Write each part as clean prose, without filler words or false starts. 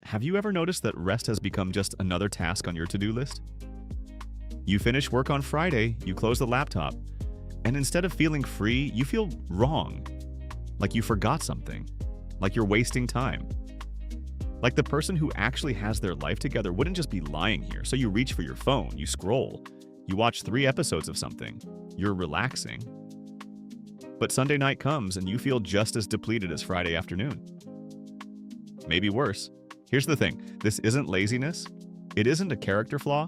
Have you ever noticed that rest has become just another task on your to-do list? You finish work on Friday, you close the laptop, and instead of feeling free, you feel wrong. Like you forgot something. Like you're wasting time. Like the person who actually has their life together wouldn't just be lying here. So you reach for your phone, you scroll, you watch 3 episodes of something, you're relaxing. But Sunday night comes and you feel just as depleted as Friday afternoon. Maybe worse. Here's the thing, this isn't laziness, it isn't a character flaw,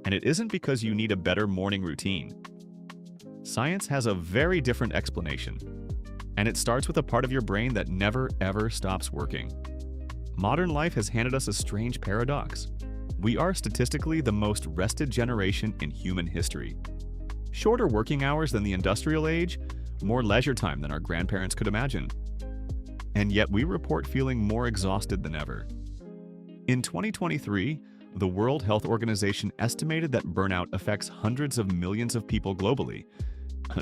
and it isn't because you need a better morning routine. Science has a very different explanation, and it starts with a part of your brain that never ever stops working. Modern life has handed us a strange paradox. We are statistically the most rested generation in human history. Shorter working hours than the industrial age, more leisure time than our grandparents could imagine. And yet we report feeling more exhausted than ever. In 2023, the World Health Organization estimated that burnout affects hundreds of millions of people globally.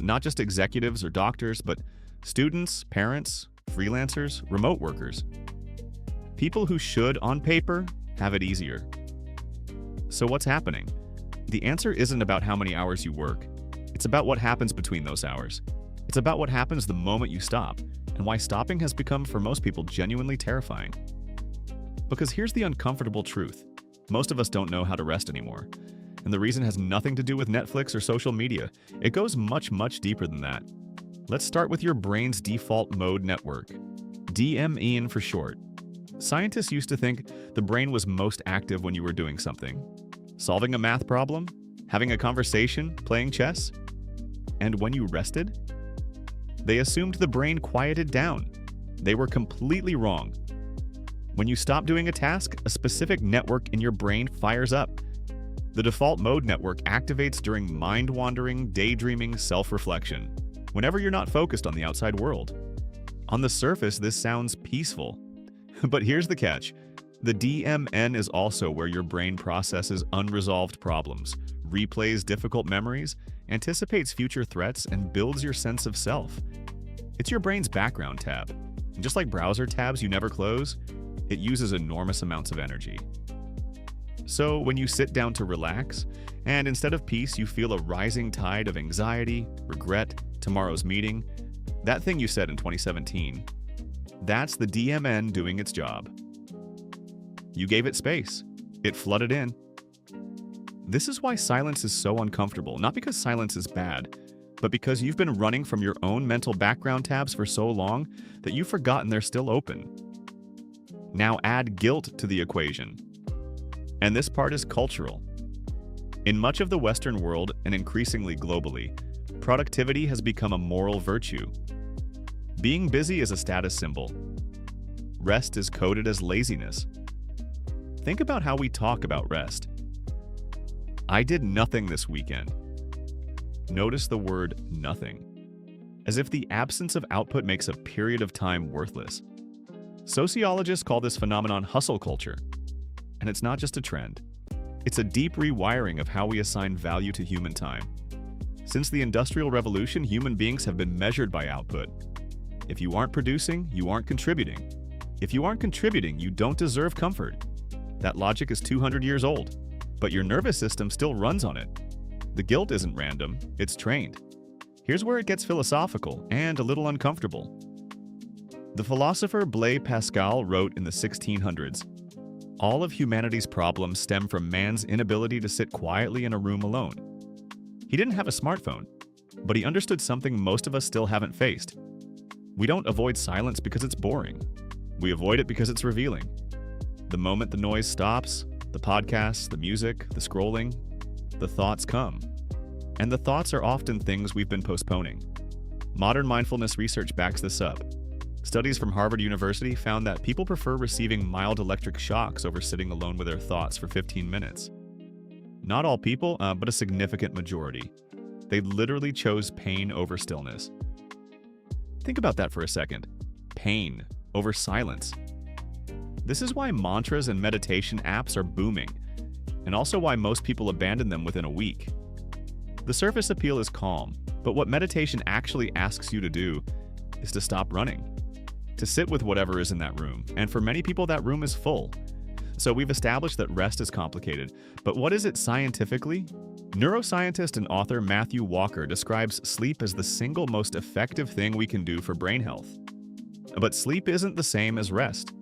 Not just executives or doctors, but students, parents, freelancers, remote workers. People who should, on paper, have it easier. So what's happening? The answer isn't about how many hours you work. It's about what happens between those hours. It's about what happens the moment you stop, and why stopping has become for most people genuinely terrifying. Because here's the uncomfortable truth. Most of us don't know how to rest anymore. And the reason has nothing to do with Netflix or social media. It goes much, much deeper than that. Let's start with your brain's default mode network, DME for short. Scientists used to think the brain was most active when you were doing something. Solving a math problem, having a conversation, playing chess. And when you rested, they assumed the brain quieted down. They were completely wrong. When you stop doing a task, a specific network in your brain fires up. The default mode network activates during mind-wandering, daydreaming, self-reflection, whenever you're not focused on the outside world. On the surface, this sounds peaceful. But here's the catch. The DMN is also where your brain processes unresolved problems, replays difficult memories, anticipates future threats, and builds your sense of self. It's your brain's background tab. And just like browser tabs you never close, it uses enormous amounts of energy. So when you sit down to relax, and instead of peace you feel a rising tide of anxiety, regret, tomorrow's meeting, that thing you said in 2017, that's the DMN doing its job. You gave it space. It flooded in. This is why silence is so uncomfortable, not because silence is bad, but because you've been running from your own mental background tabs for so long that you've forgotten they're still open. Now add guilt to the equation. And this part is cultural. In much of the Western world, and increasingly globally, productivity has become a moral virtue. Being busy is a status symbol. Rest is coded as laziness. Think about how we talk about rest. I did nothing this weekend. Notice the word nothing, as if the absence of output makes a period of time worthless. Sociologists call this phenomenon hustle culture, and it's not just a trend. It's a deep rewiring of how we assign value to human time. Since the Industrial Revolution, human beings have been measured by output. If you aren't producing, you aren't contributing. If you aren't contributing, you don't deserve comfort. That logic is 200 years old, but your nervous system still runs on it. The guilt isn't random, it's trained. Here's where it gets philosophical and a little uncomfortable. The philosopher Blaise Pascal wrote in the 1600s, "All of humanity's problems stem from man's inability to sit quietly in a room alone." He didn't have a smartphone, but he understood something most of us still haven't faced. We don't avoid silence because it's boring. We avoid it because it's revealing. The moment the noise stops, the podcasts, the music, the scrolling, the thoughts come. And the thoughts are often things we've been postponing. Modern mindfulness research backs this up. Studies from Harvard University found that people prefer receiving mild electric shocks over sitting alone with their thoughts for 15 minutes. Not all people, but a significant majority. They literally chose pain over stillness. Think about that for a second. Pain over silence. This is why mantras and meditation apps are booming, and also why most people abandon them within a week. The surface appeal is calm, but what meditation actually asks you to do is to stop running, to sit with whatever is in that room, and for many people that room is full. So we've established that rest is complicated, but what is it scientifically? Neuroscientist and author Matthew Walker describes sleep as the single most effective thing we can do for brain health. But sleep isn't the same as rest,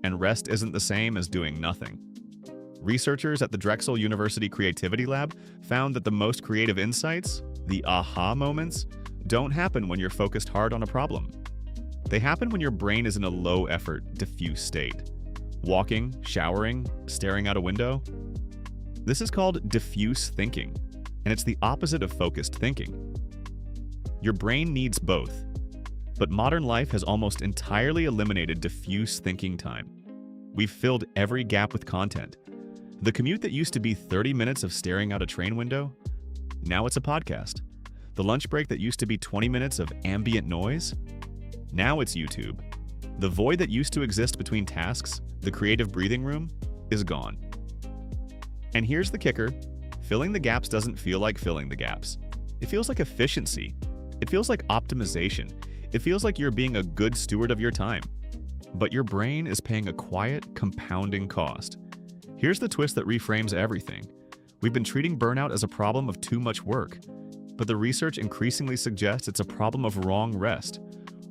and rest isn't the same as doing nothing. Researchers at the Drexel University Creativity Lab found that the most creative insights, the aha moments, don't happen when you're focused hard on a problem. They happen when your brain is in a low-effort, diffuse state. Walking, showering, staring out a window. This is called diffuse thinking, and it's the opposite of focused thinking. Your brain needs both, but modern life has almost entirely eliminated diffuse thinking time. We've filled every gap with content. The commute that used to be 30 minutes of staring out a train window, now it's a podcast. The lunch break that used to be 20 minutes of ambient noise, now it's YouTube. The void that used to exist between tasks, the creative breathing room, is gone. And here's the kicker: filling the gaps doesn't feel like filling the gaps. It feels like efficiency. It feels like optimization. It feels like you're being a good steward of your time. But your brain is paying a quiet, compounding cost. Here's the twist that reframes everything. We've been treating burnout as a problem of too much work, but the research increasingly suggests it's a problem of wrong rest,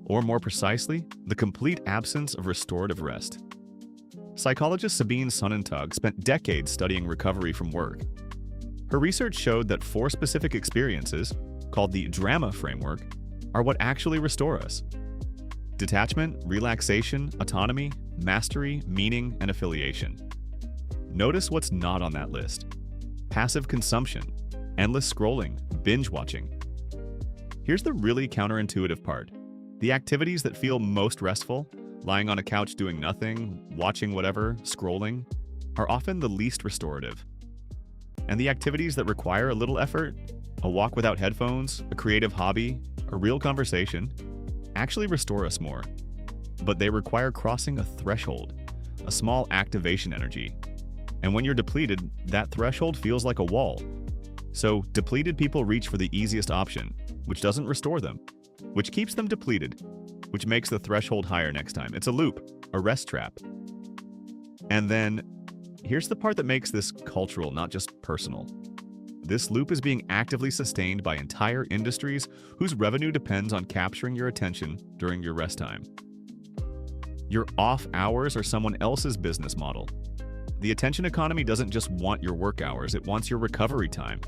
or more precisely, the complete absence of restorative rest. Psychologist Sabine Sonnentag spent decades studying recovery from work. Her research showed that 4 specific experiences, called the drama framework, are what actually restore us: detachment, relaxation, autonomy, mastery, meaning, and affiliation. Notice what's not on that list: passive consumption, endless scrolling, binge watching. Here's the really counterintuitive part. The activities that feel most restful, lying on a couch doing nothing, watching whatever, scrolling, are often the least restorative. And the activities that require a little effort, a walk without headphones, a creative hobby, a real conversation, actually restore us more. But they require crossing a threshold, a small activation energy. And when you're depleted, that threshold feels like a wall. So depleted people reach for the easiest option, which doesn't restore them, which keeps them depleted, which makes the threshold higher next time. It's a loop, a rest trap. And then, here's the part that makes this cultural, not just personal. This loop is being actively sustained by entire industries whose revenue depends on capturing your attention during your rest time. Your off hours are someone else's business model. The attention economy doesn't just want your work hours, it wants your recovery time.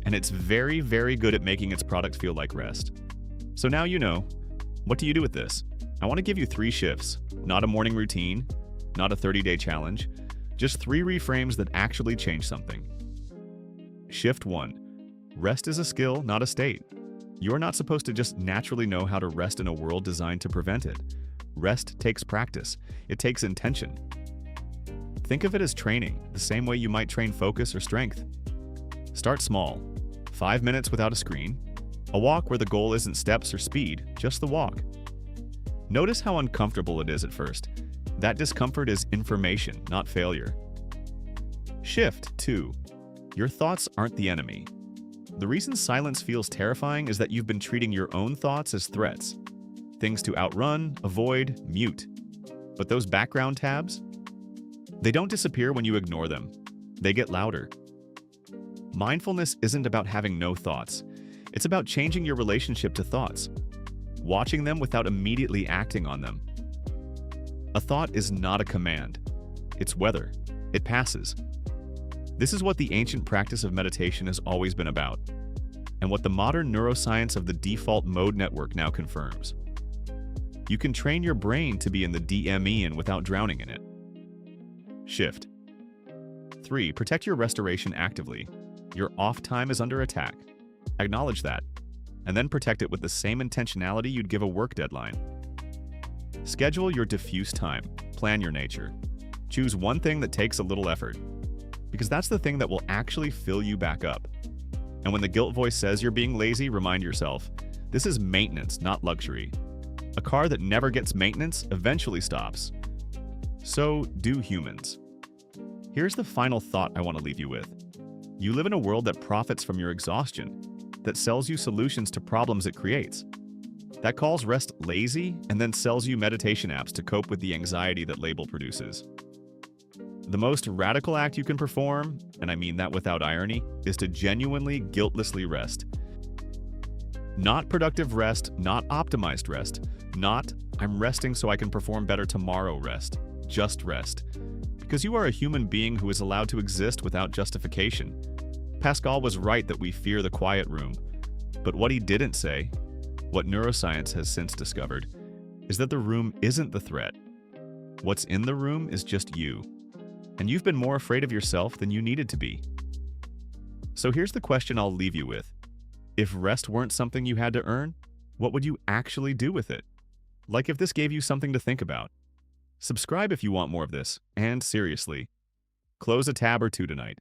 And it's very, very good at making its product feel like rest. So now you know. What do you do with this? I want to give you 3 shifts, not a morning routine, not a 30-day challenge, just 3 reframes that actually change something. Shift 1. Rest is a skill, not a state. You're not supposed to just naturally know how to rest in a world designed to prevent it. Rest takes practice. It takes intention. Think of it as training, the same way you might train focus or strength. Start small. 5 minutes without a screen. A walk where the goal isn't steps or speed, just the walk. Notice how uncomfortable it is at first. That discomfort is information, not failure. Shift 2. Your thoughts aren't the enemy. The reason silence feels terrifying is that you've been treating your own thoughts as threats. Things to outrun, avoid, mute. But those background tabs? They don't disappear when you ignore them. They get louder. Mindfulness isn't about having no thoughts. It's about changing your relationship to thoughts, watching them without immediately acting on them. A thought is not a command. It's weather. It passes. This is what the ancient practice of meditation has always been about, and what the modern neuroscience of the default mode network now confirms. You can train your brain to be in the DME without drowning in it. Shift. 3. Protect your restoration actively. Your off time is under attack. Acknowledge that, and then protect it with the same intentionality you'd give a work deadline. Schedule your diffuse time. Plan your nature. Choose one thing that takes a little effort, because that's the thing that will actually fill you back up. And when the guilt voice says you're being lazy, remind yourself, this is maintenance, not luxury. A car that never gets maintenance eventually stops. So do humans. Here's the final thought I want to leave you with. You live in a world that profits from your exhaustion, that sells you solutions to problems it creates, that calls rest lazy and then sells you meditation apps to cope with the anxiety that label produces. The most radical act you can perform, and I mean that without irony, is to genuinely, guiltlessly rest. Not productive rest, not optimized rest, not I'm resting so I can perform better tomorrow rest. Just rest. Because you are a human being who is allowed to exist without justification. Pascal was right that we fear the quiet room. But what he didn't say, what neuroscience has since discovered, is that the room isn't the threat. What's in the room is just you. And you've been more afraid of yourself than you needed to be. So here's the question I'll leave you with. If rest weren't something you had to earn, what would you actually do with it? Like if this gave you something to think about. Subscribe if you want more of this, and seriously, close a tab or two tonight.